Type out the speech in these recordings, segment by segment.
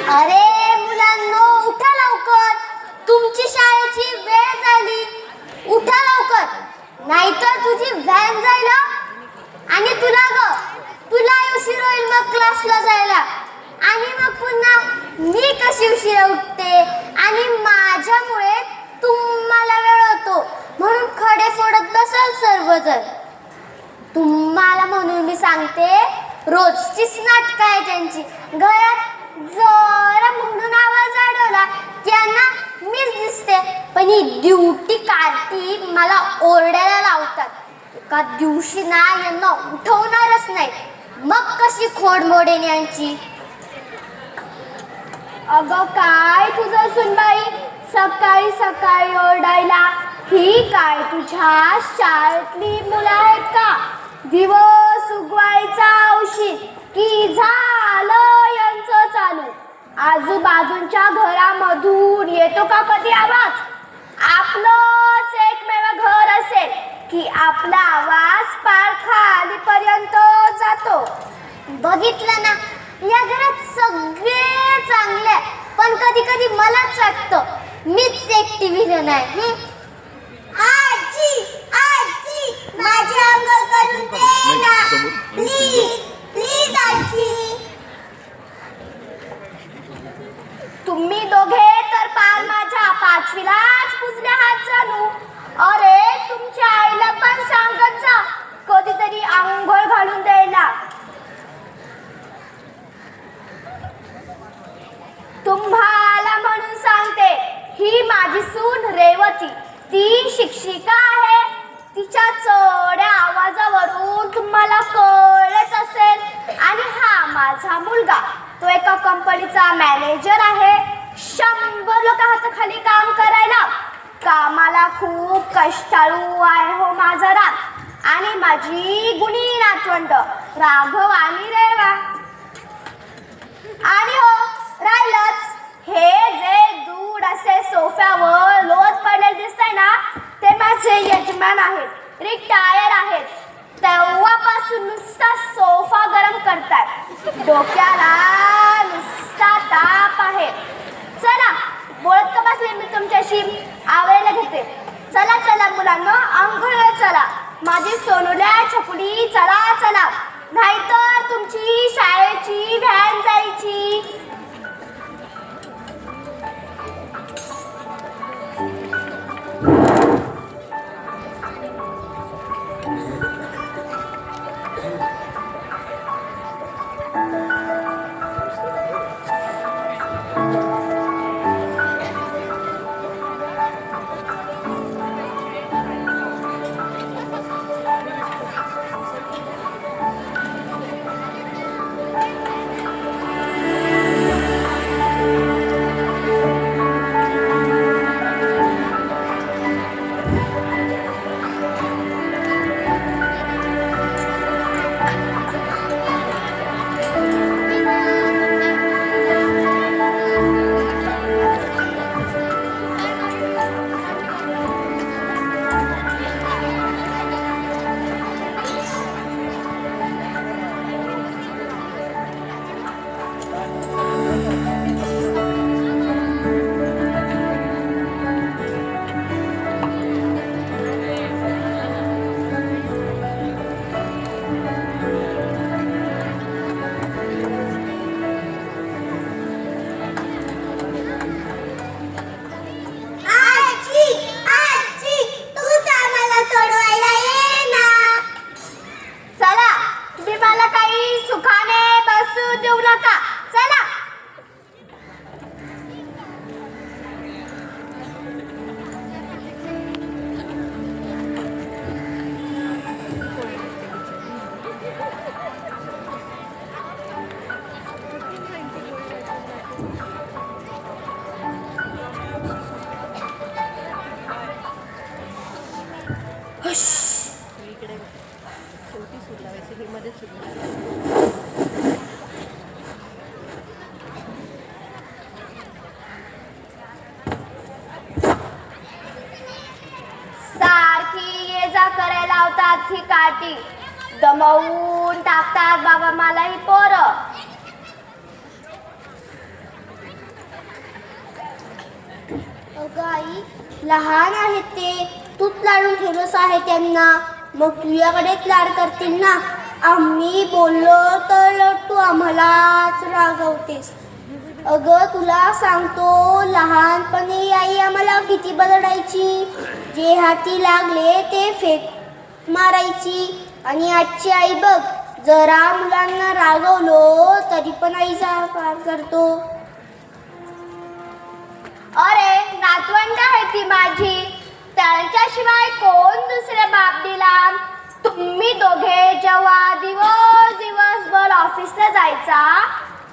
अरे मुलांनो, उठा लवकर, तुमची शाळेची वेळ झाली. उठा लवकर, नाहीतर तुझी व्हॅन जाईल आणि तुला उशीर होईल मग क्लासला जायला. आणि मग पुन्हा मी कशी उशिरा उठते आणि माझ्यामुळे तुम्हाला वेळ होतो म्हणून खडे फोडत बसाल सर्वजण. तुम्हाला म्हणून मी सांगते, रोजचीच नाटकं आहे त्यांची. घरात जरा म्हणून आवाज अडवला त्यांना मीच दिसते, पण ही ड्युटी कार्तिक मला ओरडायला लावतात. एका दिवशी ना यांना उठवणारच नाही, मग कशी खोड मोडेन यांची. अगं काय तुझं सुनबाई, सकाळी सकाळी ओरडायला? ही काय तुझ्या शाळेतली मुलं आहेत का? दिवस उगवायचा औषध की झालं यांचं चालू. आजूबाजूच्या घरामधून येतो का कधी आवाज? आपलंच एकमेव घर असेल की आपला आवाज पार खालीपर्यंत जातो. बघितलं ना, या घरात सगळे चांगले, पण कधी कधी मलाच वाटतं मीच एकटी विलन आहे. आजी आजी, माझी अंघोळ करून दे ना, प्लीज प्लीज आजी. तुम्ही दोघे तर पार माझ्या पाचवीलाच पुजले आहात जणू. अरे तुमच्या आईला पण सांगत जा कधीतरी आंघोळ घालून द्यायला. तुम्हाला म्हणून सांगते, ही माझी सून रेवती, ती शिक्षिका आहे. तिच्या चढ्या आवाजावरून तुम्हाला कळलंच असेल. आणि हा माझा मुलगा, तो एका कंपनीचा मॅनेजर आहे. 100 लोकांखाली काम करायला. कामाला खूप कष्टाळू आहे हो माझा राग. आणि माझी गुणी नातवंड राघव आणि रेवा. आणि हो राहिलंच, हे जे दूध असे सोफ्यावर लोट पडलेले दिसतंय ना, ते माझे यजमान आहेत, रिटायर आहेत. तेव्हापासून नुसता सोफा गरम करतात, डोक्याला नुसता ताप आहे. चला, बोलत का बसले मी तुमच्याशी, आवरायला घेते. चला चला मुलांना, अंघोळीला चला. माझी सोनुल्या छकुली, चला चला, नाहीतर तुमची शाळेची व्हॅन जायची. ही काठी दमवून टाकतात बाबा मला ही पोरं. अगं आई, लहान आहेत ते, तूच लाडून ठेवलंस आहे त्यांना, मग तुझ्याकडेच लाड करतील ना. आम्ही बोललो तर तू आम्हालाच रागवतेस. अगं तुला सांगतो, लहानपणी आई आम्हाला किती बदलायची. जे हाती लागले ते फेक मारायची. आणि आजची आई बघ, जरा मुलांना रागवलो तरी पण आईचा पार करतो. अरे नातवंड आहे ती माझी, त्यांच्याशिवाय कोण दुसरे बाप दिला. तुम्ही दोघे जेव्हा दिवसभर ऑफिसला जायचा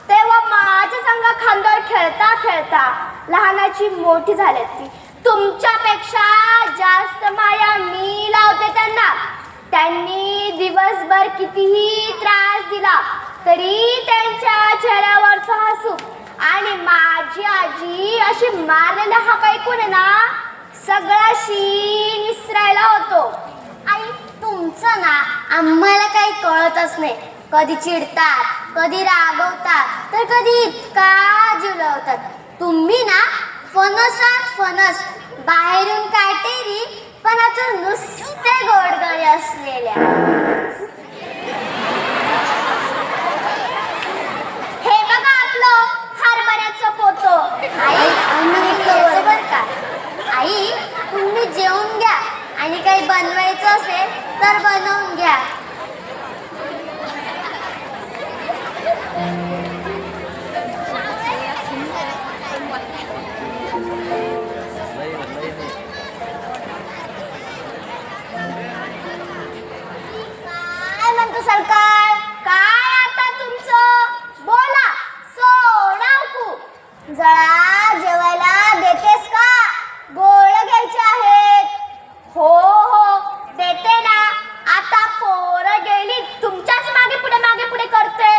तेव्हा माझ्या संग खांद्यावर खेळता खेळता लहानाची मोठी झाली ती. तुमच्यापेक्षा जास्त माया मी लावते त्यांना. त्यांनी दिवसभर कितीही त्रास दिला तरी त्यांच्या चेहऱ्यावरचं हसू आणि माझी आजी अशी मारलेला हाक ऐकून ना सगळा शीन विसरायला होतो. आई, तुमचं ना आम्हाला काही कळतच नाही. कधी चिडतात, कधी रागवतात, तर कधी इतका जीव लावतात. तुम्ही ना फणसात फणस, बाहेरून काटेरी पण आतून नुसते गोडगळे असलेल्या. हे बघा आपलं हरभऱ्याचं पोतं. आई, आम्ही येतो बरं का. आई, तुम्ही जेवून घ्या आणि काही बनवायचं असेल तर बनवून घ्या. काय म्हणतो सरकार? काय आता तुमचं? बोला, सोडावकू. जरा जेवायला देतेस का? गोळ घ्यायचे आहेत. हो हो देते ना. आता पोरं गेली, तुमच्याच मागे पुढे करते.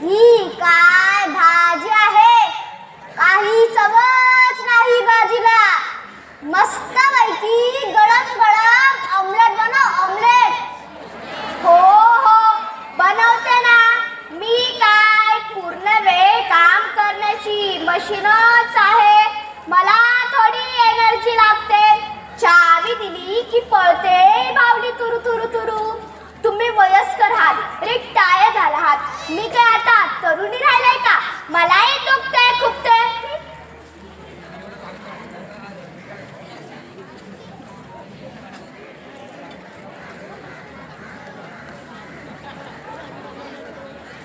ही काय भाजी आहे? काही चवच नाही भाजीला. मस्तपैकी गरम गरम ऑमलेट बनव, ऑमलेट. हो हो बनवते ना. मी काय पूर्ण वेळ काम करण्याची मशीनच आहे. मला थोडी एनर्जी लागते. चावी दिली की पळते बावली तुरु तुरु तुरु. तुम्ही वयस्कर आहात, रिटायर झाला आहात. मी काय आता तरुणी राहिलाय का? मलाही दुखते खुपते.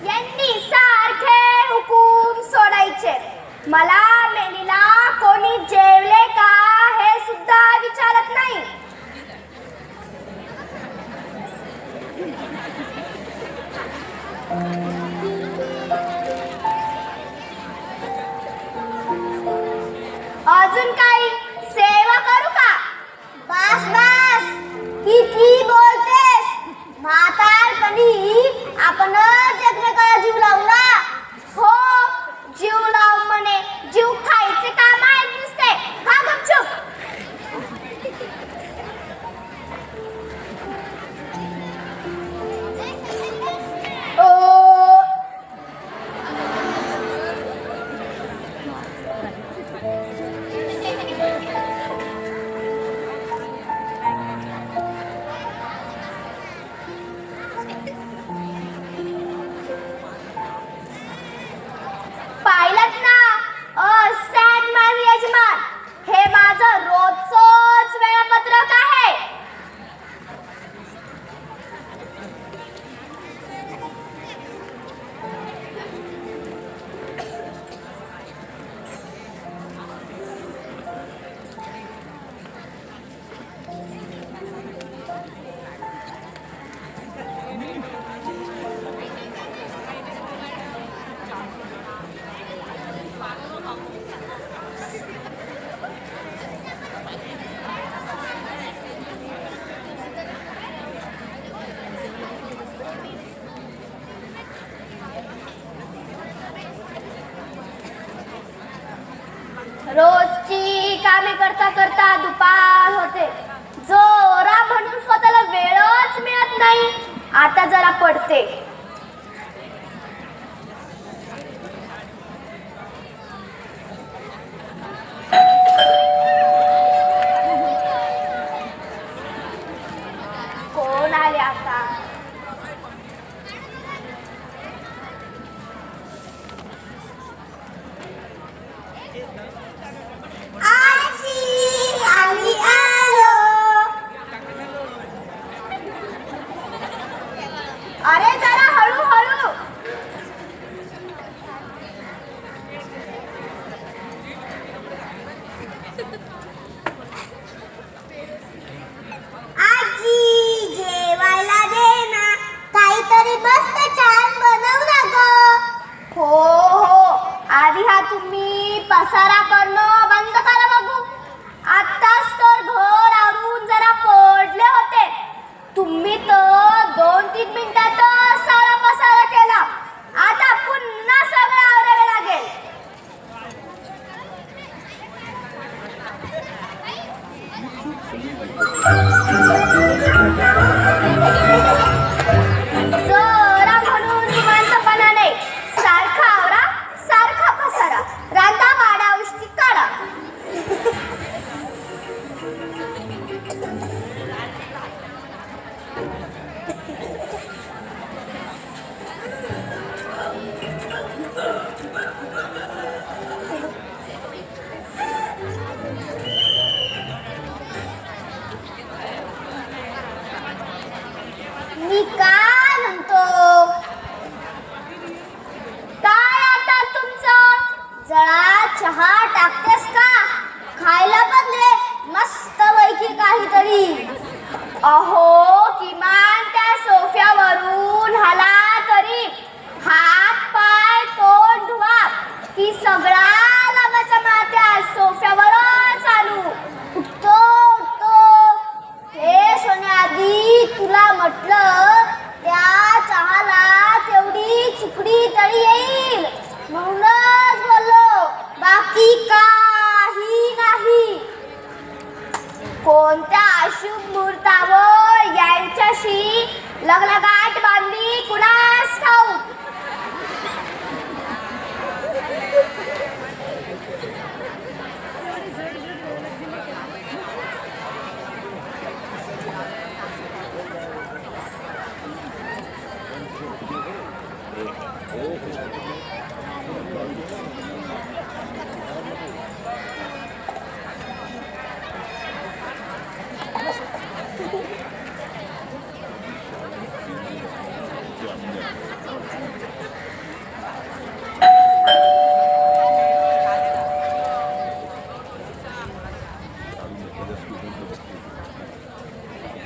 यांनी सारखे हुकूम सोडायचे. मला मेलीला कोणी जेवले का हे सुद्धा विचारत नाही. अजून काही सेवा करू का? बस बस, किती बोलतेस. म्हातारपणी आपणच एकमेकाला जीव लावला. हो जीव लाव म्हणे. जीव खायचे काम आहेत नुसते. हा गपचूप. पाहिलंत ना सॅड मॅन यजमान. हे माझं रोजचंच वेळापत्रक आहे. रोजची कामे करता करता दुपार होते. जोरा म्हणून स्वतःला वेळच मिळत नाही. आता जरा पडते. कोण आले आता? आम्ही आलो. अरे जरा हळूहळू. आजी जेवायला दे ना. काहीतरी मस्त छान बनव ना ग. हो हो, आधी हा तुम्ही पसारा करणं बंद करा बघू. आत्ताच तर घर आवरून जरा पडले होते. तुम्ही तर 2-3 मिनिटातच सारा पसारा केला. आता पुन्हा सगळं आवरावे लागेल. जरा म्हणून निवांतपणाने सारखा आवरा, सारखा पसारा. रांधा वाडा उष्टी काढा. मी काय म्हणतो, काय आता तुमचं? जरा चहा टाकतेस का? खायला पण दे मस्त पैकी काहीतरी. अहो, किमान त्या सोफ्यावरून हाला तरी. हात पाय तोंड धुवा की सगळा लागाचा मात्या सोफ्यावरच चालू. उठतो उठतो. हे सोन्याआधी तुला म्हटलं त्या चहाला तेवढी चिकडी तळी येईल म्हणूनच बोललो, बाकी काही नाही. कोणत्या अशुभ मुहूर्तावर यांच्याशी लग्नगाठ बांधली कुणास ठाऊक.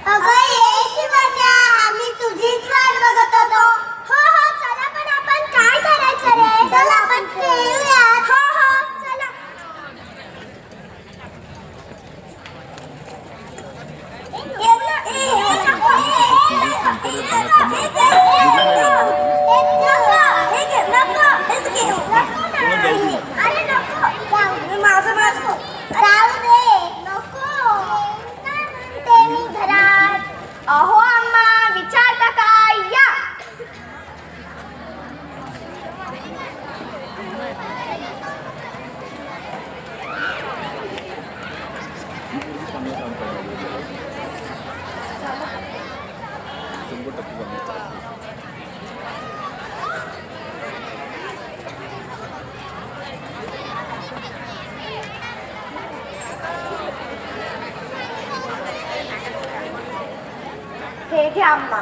अगं ये शिवण्या, आम्ही तुझीच वाट बघत होतो. हो हो चला, पण आपण काय करायचं रे? चला आपण खेळूया. हो हो चला. अरे नको, माझं माझं राहू दे. नको काय म्हणते मी घरात. अहो अम्मा, विचारता काय? या. हे घ्या अम्मा.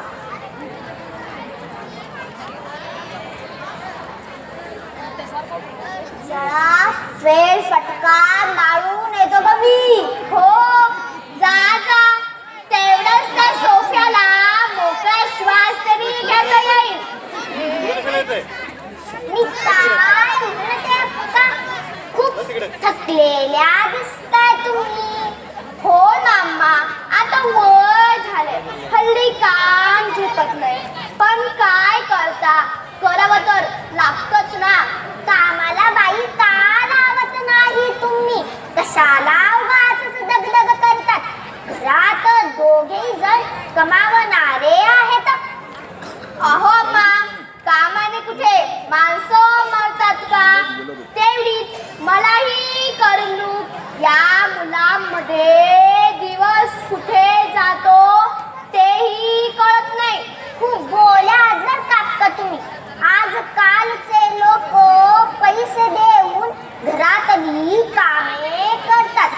जरा फेर फटका मारून येतो का मी? हो, जा जा. तेवढंच त्या सोफ्याला मोकळा श्वास तरी घेता येईल. मी काय म्हणते आता? खूप थकलेल्या दिसताय तुम्ही. हो ना अम्मा, आता वय झाले. हल्ली काम झेपत नाही. पण काय करता, करावं तर लागतच ना. कामाला बाई का लावत नाही तुम्ही? वेगळीच मलाही करमणूक. या मुलांमध्ये दिवस कुठे जातो तेही कळत नाही. खूप बोल्या आदर काका तुम्ही. आजकालचे लोक पैसे देऊन घरातली कामे करतात,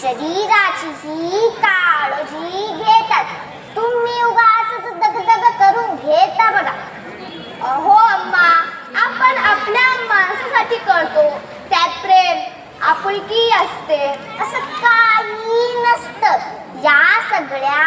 शरीराचीही काळजी घेतात. तुम्ही उगाच दगदग करून घेता बघा. हो अम्मा, आपण आपल्या माणसासाठी करतो, त्यात प्रेम आपुलकी असते. असं काही नसतं. या सगळ्या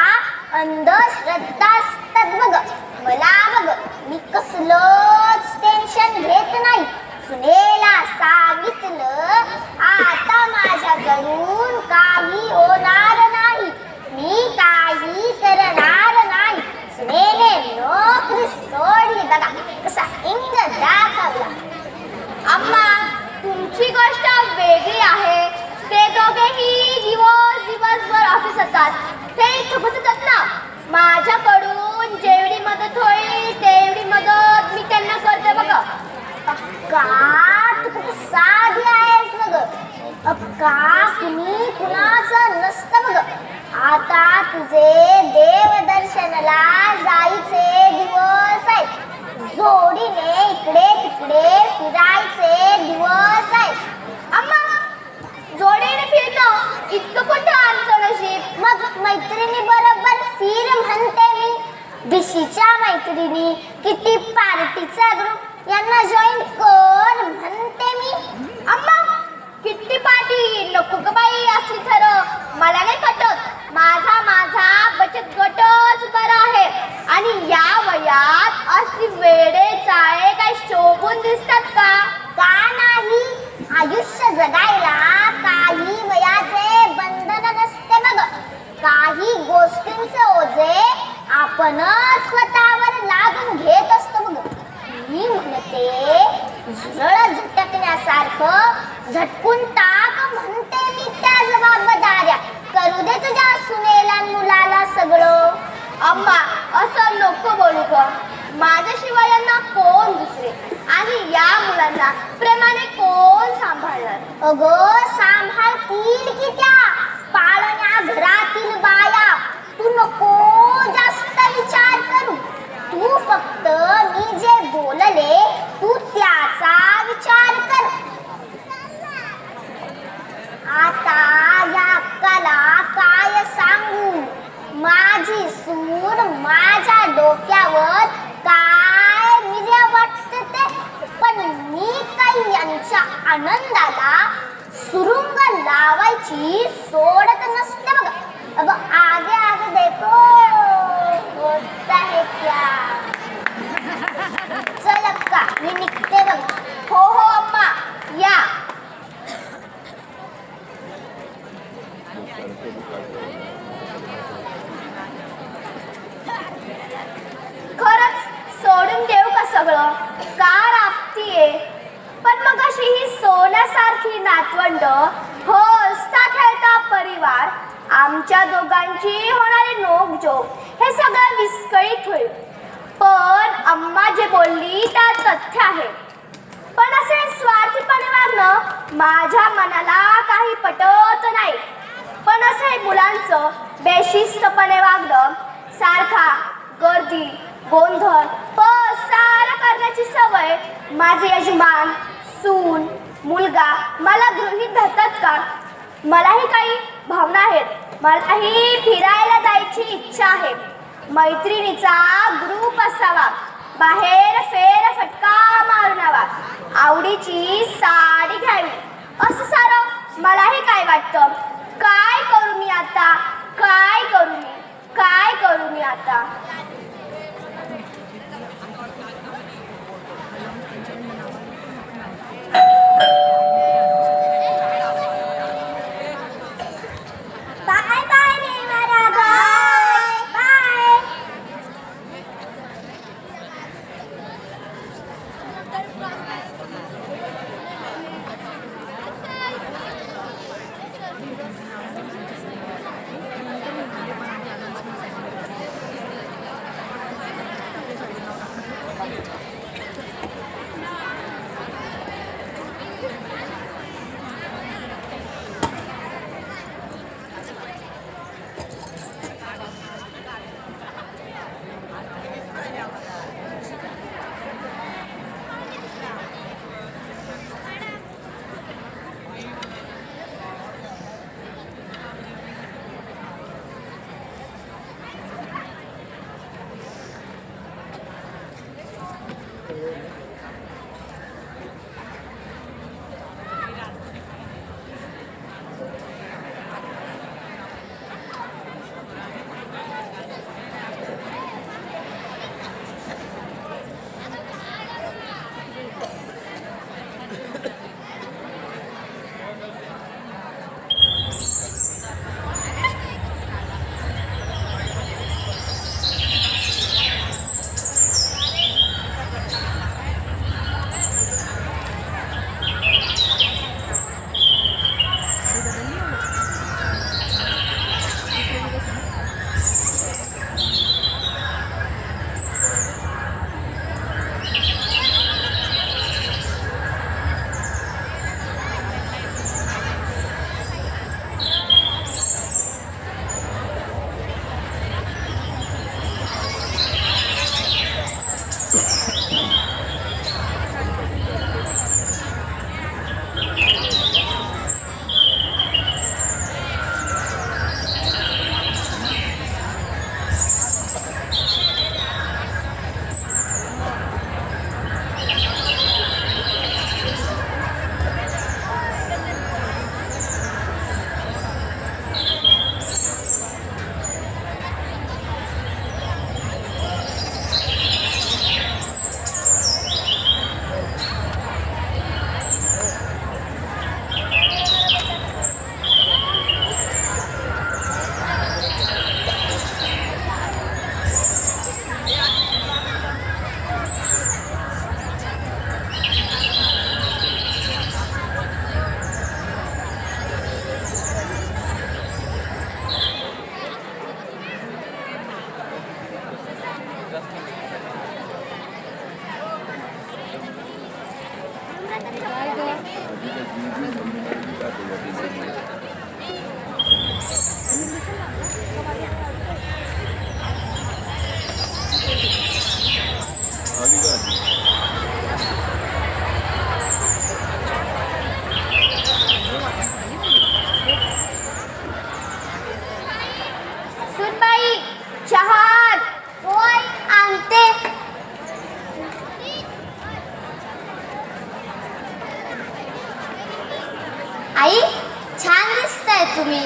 अंधश्रद्धा असतात बघ. मला बघ, मी कसलंच टेन्शन घेत नाही. सुनेला सांगितलं, आता माझ्याकडून काही होणार नाही, मी काही करणार नाही. सुनेने नोकरी सोडली बघा, कसा इंग दाखवला. अम्मा, तुमची गोष्ट वेगळी आहे. ते दोघेही दिवसभर ऑफिस जातात, ते थकून जातात ना. माझ्याकडून जेवढी मदत होईल तेवढी मदत मी त्यांना करते बघा. अक्का, तू खूप साधी आहेस बघ. अक्का, कुणी कुणाचं नसतं बघ. आता तुझे देवदर्शनाला जायचे दिवस आहेत, जोडीने इकडे तिकडे फिरायचे दिवस आहेत. अम्मा, जोडीने फिरणं इतकं कुठं आमचं नशीब. मग मैत्रिणी बरोबर फिर म्हणते मी. बिशीच्या मैत्रिणी, किटी पार्टीचा ग्रुप यांना जॉईन कर म्हणते मी. अम्मा, किट्टी पार्टी नको ग बाई असली तर मला नाही पटत. माझा बचत गटच बरा आहे. आणि या वयात असली वेडे चाळे काही शोभून दिसतात का? का नाही? आयुष्य जगायला काही वयाचे बंधन नसते बघ. काही गोष्टींचे ओझे आपणच स्वतःवर लादून घेत असतो बघ. मी म्हणते, झुरळ झटकण्यासारखं झटकून टाक म्हणते मी त्या जबाबदाऱ्या. करू दे तुझ्या सुनेला मुलाला सगळं. अम्मा, असं नको बोलू ग. माझ्याशिवाय यांना कोण दुसरे, आणि या मुलांना प्रेमाने कोण सांभाळणार? अगं, सांभाळतील की त्या पाळण्या घरातील बाया. तू नको जास्त विचार करू. तू फक्त मी जे बोलले तू त्याचा विचार कर. आता या अक्काला काय सांगू? माझी सून माझ्या डोक्यावर काय मिऱ्या वाटते ते. पण मी काही यांच्या आनंदाला सुरुंग लावायची सोडत नसते बघ. अब आगे आगे देखो होता है क्या. चल अक्का, मी निघते बघ. हो हो अम्मा, या. खरंच सोडून देऊ का सगळं? का राबतीये? पण मग अशी ही सोन्यासारखी नातवंड, हसता खेळता परिवार, आमच्या दोघांची होणारी नोकझोक, हे सगळं विस्कळीत होईल. पण अम्मा जे बोलली त्यात तथ्य आहे. पण असे स्वार्थीपणे वागणं माझ्या मनाला काही पटत नाही. पण असे मुलांचं बेशिस्तपणे वागणं, सारखा गर्दी गोंधळ पसारा करण्याची सवय माझे यजमान, सून, मुलगा मला गृहीत धरतात का? मलाही काही भावना आहेत. मलाही फिरायला जायची इच्छा आहे. मैत्रिणीचा ग्रुप असावा, बाहेर फेरफटका मारून यावा, आवडीची साडी घ्यावी, असं सारं मलाही काय वाटतं. काय करू मी आता? काय करू मी आता? बाय बाय रे मारा, बाय बाय. सुनबाई चहा. होय आणते. आई छान दिसताय तुम्ही.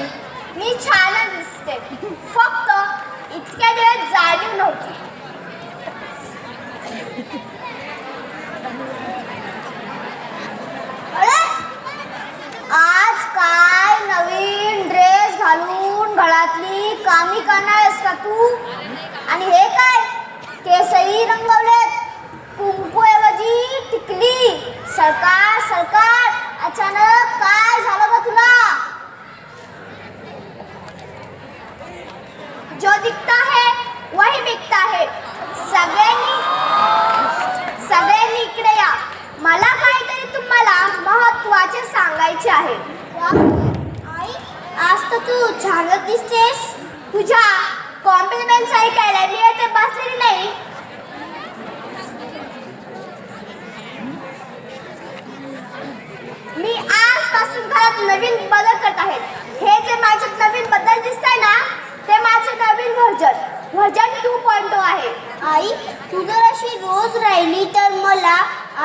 मी छानच दिसते, फक्त इतक्या दिवस जाणीव नव्हती. अरे आज काय नवीन ड्रेस घालून गळ्यातली कामी करणार आहेस का तू? आणि हे काय केसही रंगवलेत, कुंकूऐवजी टिकली. सरकार सरकार, अचानक काय झालं ग तुला? जो दिखता है वही बिकता है. सगळ्यांनी इकडे या, मला काहीतरी तुम्हाला महत्त्वाचे सांगायचे आहे. आई आज तर तू छानच दिसतेस. तुझ्या कॉम्प्लिमेंट्स ऐकायला मी येथे बसलेली नाही. मी आजपासून घरात नवीन बदल करत आहे. हे जे माझे नवीन बदल दिसतंय ना, ते माझे नवीन व्हर्जन 2.0 आहे. आई तू जर अशी रोज राहिली तर मला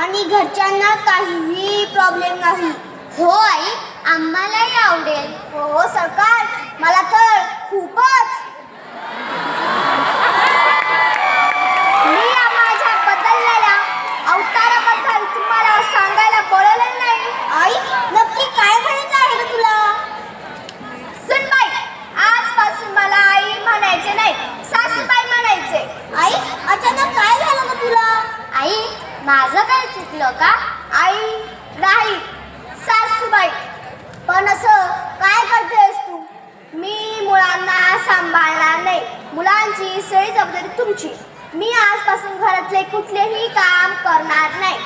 आणि घरच्यांना काहीही प्रॉब्लेम नाही. हो आई, आम्हालाही आवडेल. हो सरकार, मला तर खूपच. मी माझ्या बदललेल्या अवताराबद्दल तुम्हाला सांगायला बोलवलं नाही. आई नक्की काय म्हणायचं आहे ग तुला? सुनबाई, आजपासून मला आई म्हणायचे नाही, सासूबाई म्हणायचे. आई अचानक काय झालं ग तुला? आई माझं काय चुकलं का? आई नाही, सासूबाई. पण असं काय करतेस तू? मी मुलांना सांभाळणार नाही. मुलांची सगळी जबाबदारी तुमची. मी आजपासून घरातले कुठलेही काम करणार नाही.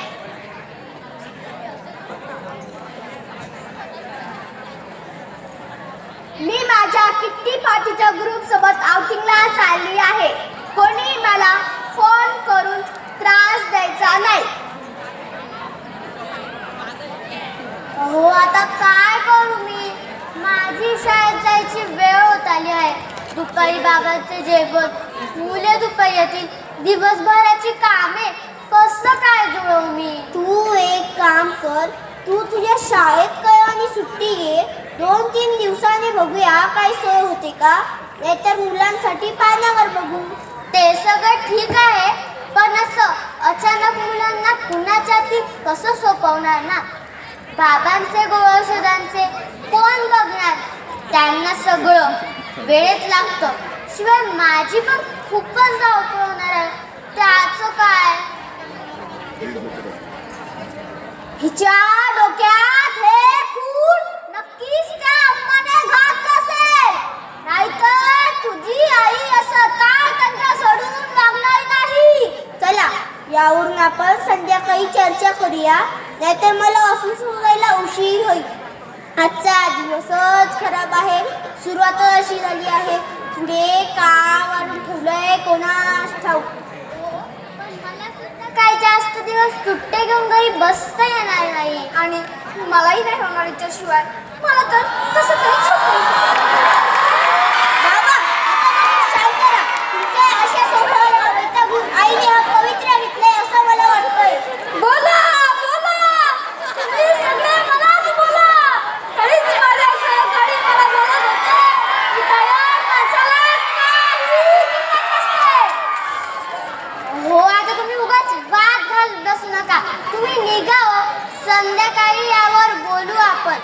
मी माझ्या किट्टी पार्टीच्या ग्रुप सोबत आउटिंगला चालली आहे. कोणी मला फोन करून त्रास द्यायचा नाही. हो आता काय करू मी? माझी शाळेत जायची वेळ होत आली आहे. दुपारी बाबाचे जेवण, मुले दुपारी येतील, दिवसभराची कामे कसं काय जुळवू मी? तू एक काम कर, तू तुझ्या शाळेत कर आणि सुट्टी घे. 2-3 दिवसांनी बघूया काय सोय होते का, नाहीतर मुलांसाठी पाण्यावर बघू. ते सगळं ठीक आहे, पण असं अचानक मुलांना कुणाच्या ती कसं सोपवणार ना? बाबांचे औषधांचे कोण बघणार? त्यांना सगळं वेळेत लागतं. शिवाय माझी पण खूपच धावपळ होणार आहे. त्याचं काय? हिच्या डोक्यात हे फूल नक्कीच त्या अम्माने घातलं असेल, नाहीतर तुझी आई असं ताळतंत्र सोडून वागणार नाही. चला यावरून आपण संध्याकाळी चर्चा करूया, नाहीतर मला ऑफिस जायला उशीर होईल. आजचा दिवसच खराब आहे. सुरुवातच अशी झाली आहे. पुढे काम आणून ठेवलंय कोणास ठाऊक. पण मला सुद्धा काय जास्त दिवस सुट्टे घेऊन घरी बसता येणार नाही. आणि मलाही नाही होणार याच्याशिवाय. मला तर तसं काहीच होत नाही. बाबा आता तुम्ही शांत राहा. तुमच्या अशा स्वभावाला वैतागून आईने हा पवित्र घेतलाय असं मला वाटतंय. बोला बोला, तुम्ही सगळे मलाच बोला. तरीच माझ्यासह घरी मला बोलत होते की तयार माणसाला काही किंमत नसते. हो आता तुम्ही उगाच वाद घालत बसू नका. तुम्ही निघा हो. संध्याकाळी यावर बोलू आपण.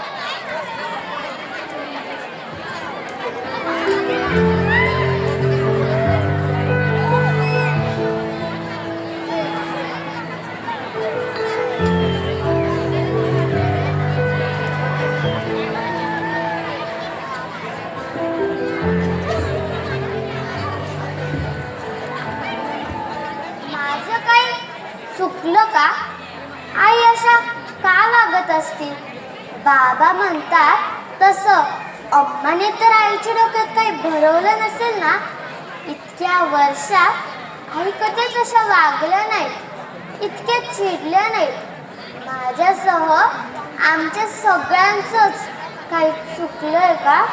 माझं काही चुकलं का? आई अशा का वागत असतील. बाबा म्हणतात तसं अम्माने तर आईच्या डोक्यात काही भरवलं नसेल ना. इतक्या वर्षात आई कधीच अशा वागल्या नाहीत, इतक्या चिडल्या नाहीत. माझ्यासह आमच्या सगळ्यांचंच काही चुकलंय का?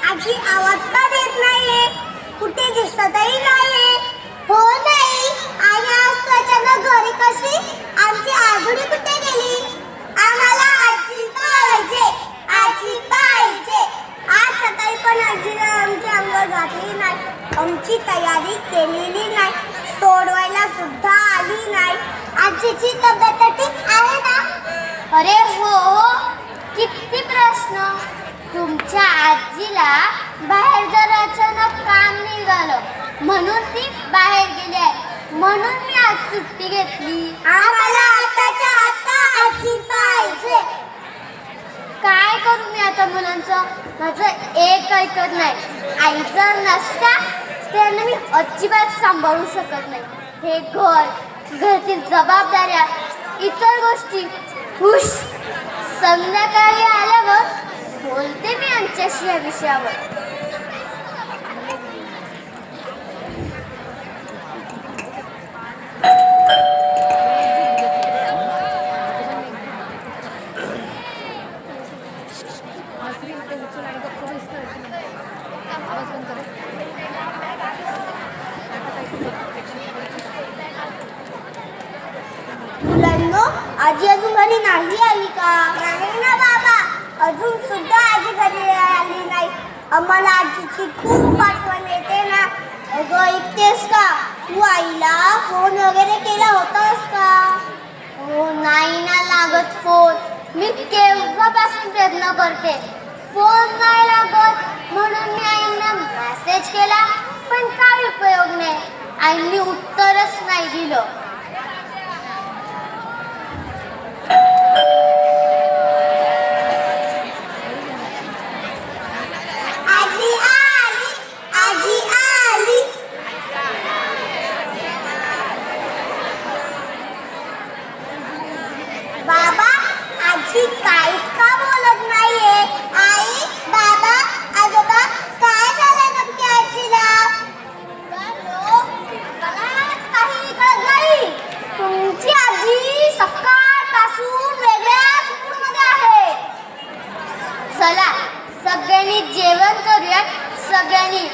आजी आवाज का देत नाहीये? कुठे दिसतही नाहीये. हो नाही, आणि आज तू अचानक घरी कशी? आमची आजोळी कुठे गेली? आम्हाला आजी पाहिजे, आजी पाहिजे. आज सकाळी पण आजीने आमची अंघोळ घातली नाही, आमची तयारी केलेली नाही, सोडवायला सुद्धा आली नाही. आजीची तब्येत ठीक आहे ना? अरे हो, किती प्रश्न. तुमच्या आजीला बाहेर जर अचानक काम निघालं म्हणून ती बाहेर गेली आहे, म्हणून मी आज सुट्टी घेतली. आम्हाला आताच्या आता आजी पाहिजे. काय करू मी आता मुलांचं? माझं एक ऐकत नाही. आई जर नसता त्यांना मी अजिबात सांभाळू शकत नाही. हे घरातील जबाबदाऱ्या, इतर गोष्टी. हुश, संध्याकाळी आल्यावर बोलते मी आमच्याशी या विषयावर. मुलांनो, आजी अजून घरी नाही आली का? नाही ना बाबा, अजून सुद्धा आजी घरी आली नाही. आम्हाला आजीची खूप आठवण येते ना. अगं ऐकतेस का? तू आईला फोन वगैरे केला होतास का? हो नाही ना लागत फोन. मी केव्हापासून प्रयत्न करते, फोन नाही लागत. म्हणून मी आईंना मेसेज केला, पण काय उपयोग नाही. आईंनी उत्तरच नाही दिलं. आजी आली, आजी आली. बाबा, आजी काहीच का बोलत नाहीये? आई, बाबा, आजोबा, काय झालं नक्की आजीला? काही कळत नाही. तुमची आजी सकाळपासून वेगळ्याच मूडमध्ये आहे. चला सगळ्यांनी जेवण करूयात, सगळ्यांनी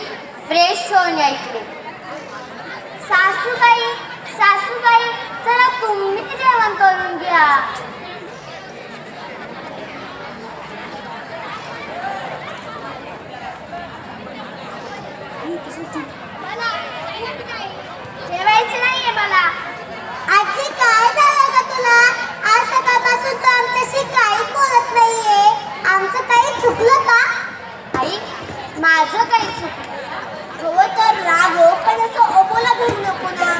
फ्रेश होऊन या इकडे. सासूबाई, सासूबाई, चला तुम्ही जेवण करून घ्या. जेवायचं नाहीये मला. आजी काय झालं का तुला? आज सकाळपासून तू आमच्याशी काहीच बोलत नाहीये. आमचं काही चुकलं का? आई, माझं काही चुकलं हो तर राग हो, पण असं अबोला घेऊ नको ना.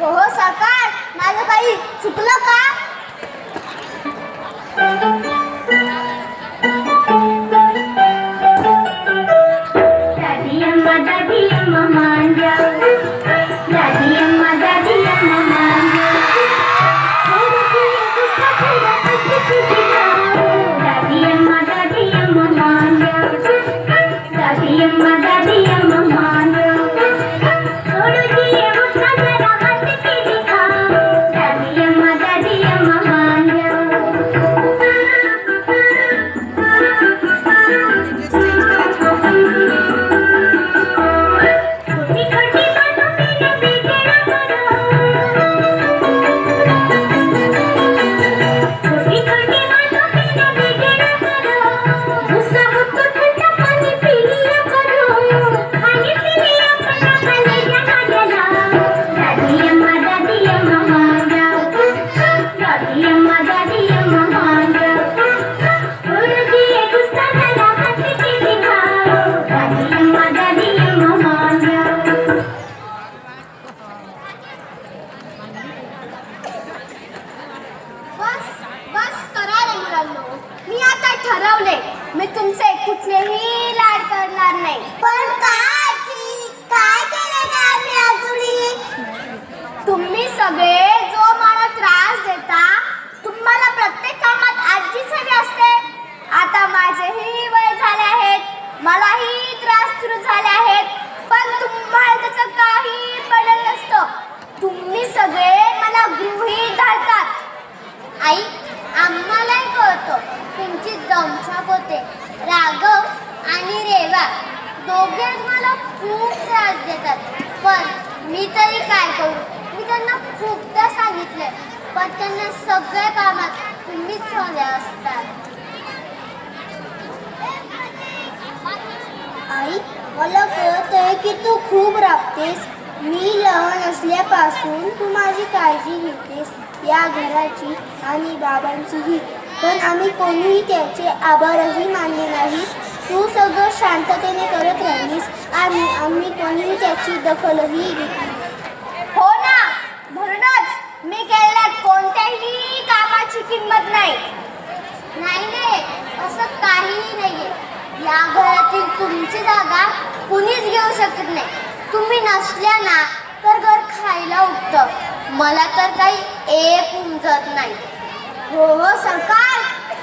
हो सकाळ, माझं काही चुकलं का? दादी अम्मा मान जा. दादी अम्मा मान जा. दादी अम्मा मान जा. दादी अम्मा मान जा. थोड़ी सी मुझसे जरा हंस के दिखा. दादी अम्मा मान जा. मी तुमचे कुठलेही लाड करणार नाही. पण काय केलं का आम्ही अजूनही? तुम्ही सगळे जो मला त्रास देता, तुम्हाला प्रत्येक कामात आजीच हवी असते. आता माझेही वय झाले आहेत, मलाही त्रास सुरू झाले आहेत, पण तुम्हाला त्याचं काही पडलं नसतं. तुम्ही सगळे मला गृहीत धरतात. आई, आम्हालाही कळतं तुमची दमछाक होते. राघव आणि रेवा दोघेच मला खूप त्रास देतात, पण मी तरी काय करू? मी त्यांना खूपदा सांगितले, पण त्यांना सगळ्या कामात तुम्हीच हवे असतात. आई, मला कळत आहे की तू खूप राबतेस. मी लहान असल्यापासून तू माझी काळजी घेतेस, या घराची आणि बाबांचीही. पण आम्ही कोणीही त्याचे आभारही मानले नाही. तू सगळं शांततेने करत राहिलीस आणि आम्ही कोणीही त्याची दखलही घेतली. हो ना, म्हणूनच मी केलेल्या कोणत्याही कामाची किंमत नाही. नाही, असं काहीही नाहीये. या घरातील तुमची जागा कुणीच घेऊ शकत नाही. तुम्ही नसल्या ना तर घर खायला उठतं. मला तर काही एक उमजत नाही. हो सरकार,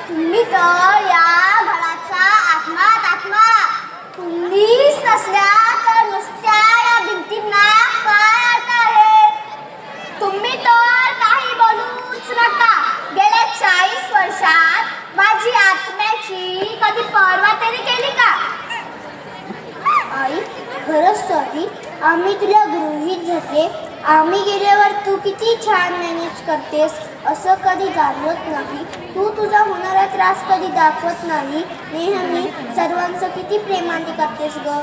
तुम्ही तर या घराचा आत्मा. तुम्हीच नसल्या तर नुसत्या या भिंतींना काय अर्थ आहे? तुम्ही तर काही बोलूच नका. गेल्या 40 वर्षात माझी आत्म्याची कधी पर्वा तरी केली का? आई, खरंच सॉरी. आम्ही तुला गृहीत धरले. आम्ही गेल्यावर तू किती छान मॅनेज करतेस असं कधी जाणवत नाही. तू तुझा होणारा त्रास कधी दाखवत नाही. नेहमी सर्वांचं किती प्रेमाने करतेस ग.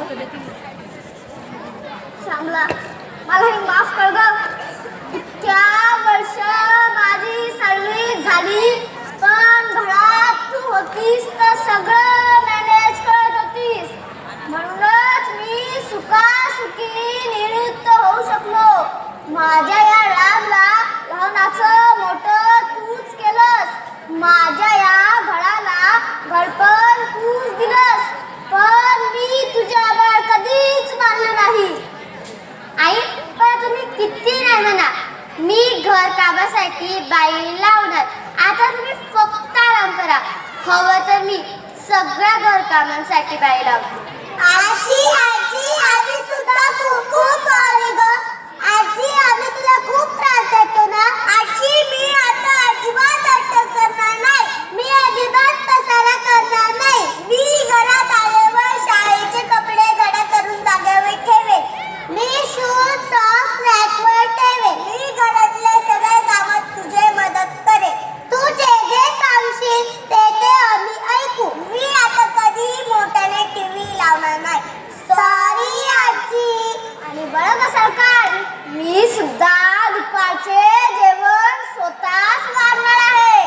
चांगला, मलाही माफ कर ग. इतक्या वर्ष माझी सर्व्हिस झाली, पण घरात तू होतीस तर सगळं मॅनेज करत होतीस. म्हणूनच मी सुखासुखी निवृत्त होऊ शकलो. माझ्या या रामला लहानाचं मोठं तूच केलंस. माझ्या या घराला घरपण तूच दिलंस, पण मी तुझे आभार कधीच मानलं नाही. आई, पण तुम्ही किती नाही म्हणा, मी घर कामासाठी बाई लावणार. आता तुम्ही फक्त आराम करा. हवं तर मी सगळ्या घर कामांसाठी बाई लावते. आजी सुद्धा खूप सॉरी ग. आजी, आम्ही तुला खूप त्रास देतो ना. आजी, मी आता अजिबात अटक करणार नाही. मी अजिबात पसारा करणार नाही. मी घरात आल्यावर शाळेचे कपडे घड्या करून जागेवर ठेवेन. मी शूज सॉक्स रॅकवर ठेवेन. मी घरातल्या सगळ्या कामात तुझे मदत करेन. तू जे सांगशील ते आम्ही ऐकू. मी आता कधी मोठ्याने टीव्ही लावणार नाही. सॉरी आजी. आणि बरं का सरकार, मी सुद्धा दुपारचे जेवण स्वतःच वाढणार आहे.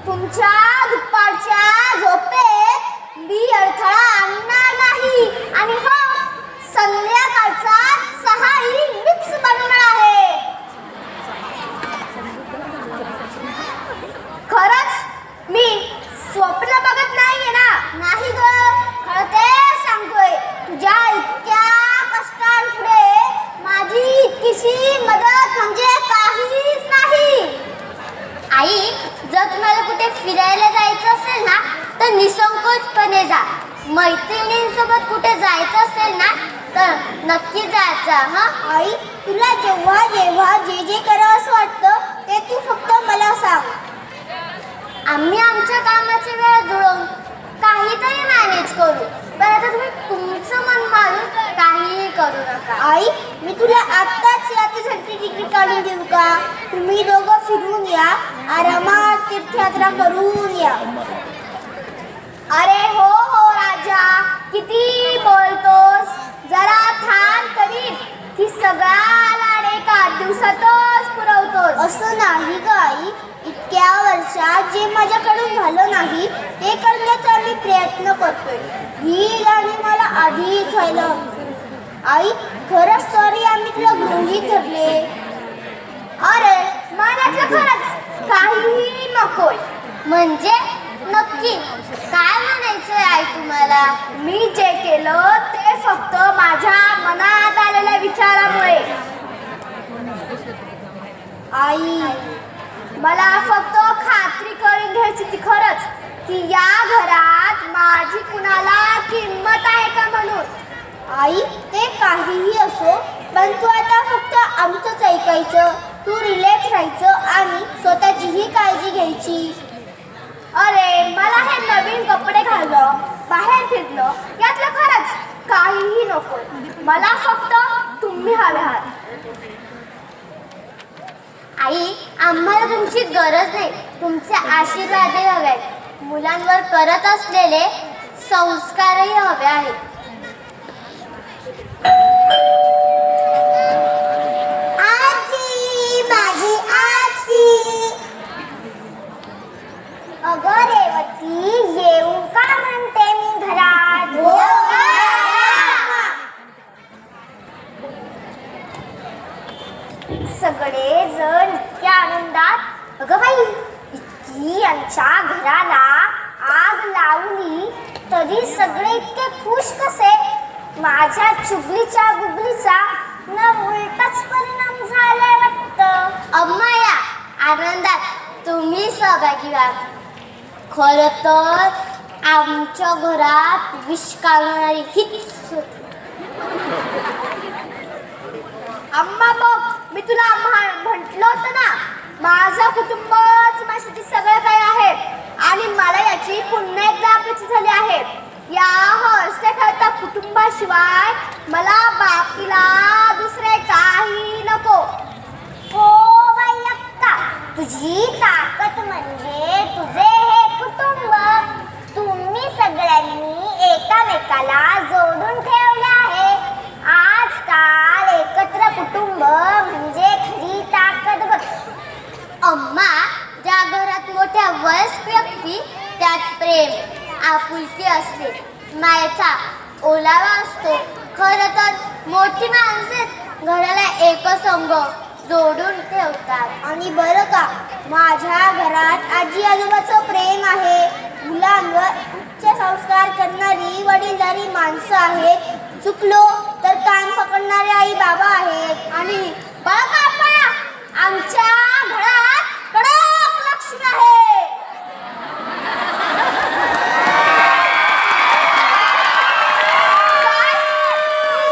तुमच्या दुपारच्या झोपेत मी अडथळा आणणार नाही. आणि हो, संध्याकाळचा चहाही मिक्स बनवणार आहे. खरंच मी स्वप्न बघत नाहीये ना. नाही ग, खरं ते सांगतोय. तुझ्या इतक्या कष्टांपुढे माझी इतकीशी मदत म्हणजे काहीच नाही. आई, जर तुम्हाला कुठे फिरायला जायचं असेल ना तर निसंकोचपणे जा. मैत्रिणींसोबत कुठे जायचं असेल ना तर नक्की जायचं. हा आई, तुला जेव्हा जेव्हा जे करावंसं वाटतं ते तू फक्त मला सांग. आम्ही आमच्या कामाची वेळ जुळवून काहीतरी मॅनेज करू. पण आता तुम्ही तुमचं मन मारून काहीही करू नका. आई, मी तुला आत्ताच यात्रेसाठी तिकीट काढून देऊ का? तुम्ही दोघं फिरून या, आरामात तीर्थयात्रा करून या. अरे हो राजा, किती बोलतोस. जरा थांब तरी. ही सगळा लाड एका दिवसातच पुरवतोस. असं नाही ग आई. इतक्या वर्षात जे माझ्याकडून झालं नाही ते करण्याचा मी प्रयत्न करतोय. ही गाणी मला आधीच व्हायला हवी. आई, खरंच सॉरी, आम्ही तुला गृहीत धरले. अरे मनातलं खरंच काहीही नकोय. म्हणजे नक्की काय म्हणायचंय आई तुम्हाला? मी जे केलं ते फक्त माझ्या मनात आलेल्या विचारामुळे. आई, मला फक्त खात्री करून घ्यायची ती खरंच की या घरात माझी कुणाला किंमत आहे का म्हणून. आई, ते काहीही असो, पण तू आता फक्त आमचंच ऐकायचं, तू रिलॅक्स राहायचं आणि स्वतःचीही काळजी घ्यायची. अरे, मला हे नवीन कपडे घालणं, बाहेर फिरणं यातलं खरंच काहीही नको. मला फक्त तुम्ही हवे आहात. आई, आम्हाला तुमची गरज नाही, तुमचे आशीर्वादही हवे आहेत. मुलांवर करत असलेले संस्कारही हवे आहेत. आजी, माझी आजी. अगं रेवती, येऊ का म्हणते मी घरात? सगळे जण इतक्या आनंदात. अगं बाई, इतकी यांच्या घराला आग लावली तरी सगळे इतके खुश कसे? माझ्या चुगलीच्या गुगलीचा न उलटाच परिणाम झालाय वाटतं. अम्मा, या आनंदात तुम्ही सहभागी व्हा. खरं तर आमच्या घरात विष काढणारी हीच होती. अम्मा, बघ, मी तुला म्हटलं होतं ना, माझं कुटुंबच माझ्यासाठी सगळं काही आहे आणि मला याची पुन्हा एकदा अपेक्षा झाली आहे. या हसते खेळता कुटुंबाशिवाय मला बाकीला दुसरे काही नको. हो बाई अक्का, तुझी ताकद म्हणजे तुझे हे कुटुंब. तुम्ही सगळ्यांनी एकामेकाला जोडून ठेवले आहे. आजकाल एकत्र कुटुंब म्हणजे खरी ताकद बघ. अम्मा, ज्या घरात मोठ्या वयस्क व्यक्ती त्यात प्रेम, आपुलकी असते, मायेचा ओलावा असतो. खरं तर मोठी माणसे घराला एकसंग जोडून ठेवतात. आणि बरं का, माझ्या घरात आजी आजोबाचं प्रेम आहे. मुलांवर उच्च संस्कार करणारी वडीलधारी माणसं आहेत. चुकलो तर कान पकडणारे आई बाबा आहेत. आणि बघा का, आमच्या घरात कडक लक्ष्मी आहे.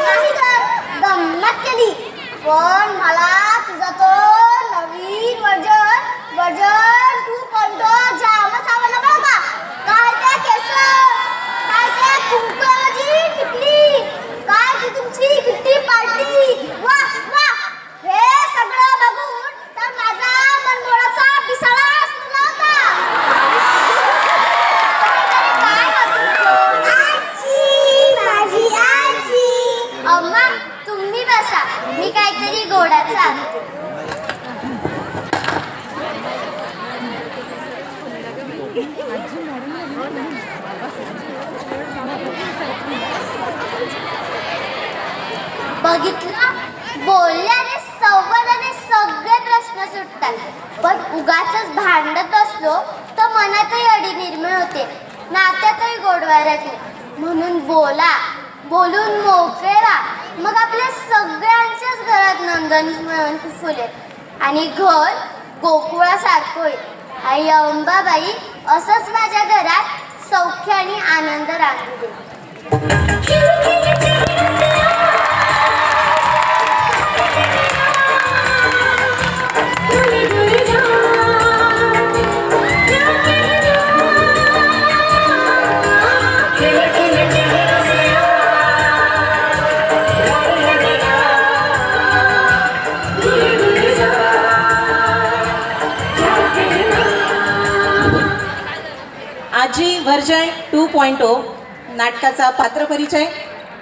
नाही तर गंमत केली, पण मला तुझा तो नवीन वर्जन 2.0 जामच आवडला बरं का. काय ते केस, काय ते कुंकवाची टिकली, काय ती तुमची किट्टी पार्टी. वा वा, हे सगळं बघून तर माझा मनमोडाचा पिसाळा सुटला होता. काय होतं? आजी, माझी आजी. अम्मा, तुम्ही बसा, मी काहीतरी गोडाचं आणते. बघितलं, बोलल्याने संवादाने सगळे प्रश्न सुटतात. पण उगाचच भांडत असलो तर मनातही अडी निर्माण होते, नात्यातही गोडवा राहत नाही. म्हणून बोला, बोलून मोकळे व्हा, मग आपल्या सगळ्यांच्याच घरात नंदन मिळून फुले आणि घर गोकुळासारखं होईल. आई अंबाबाई असंच माझ्या घरात सौख्य आणि आनंद राहू दे. आजी व्हर्जन 2.0 नाटकाचा पात्रपरिचय.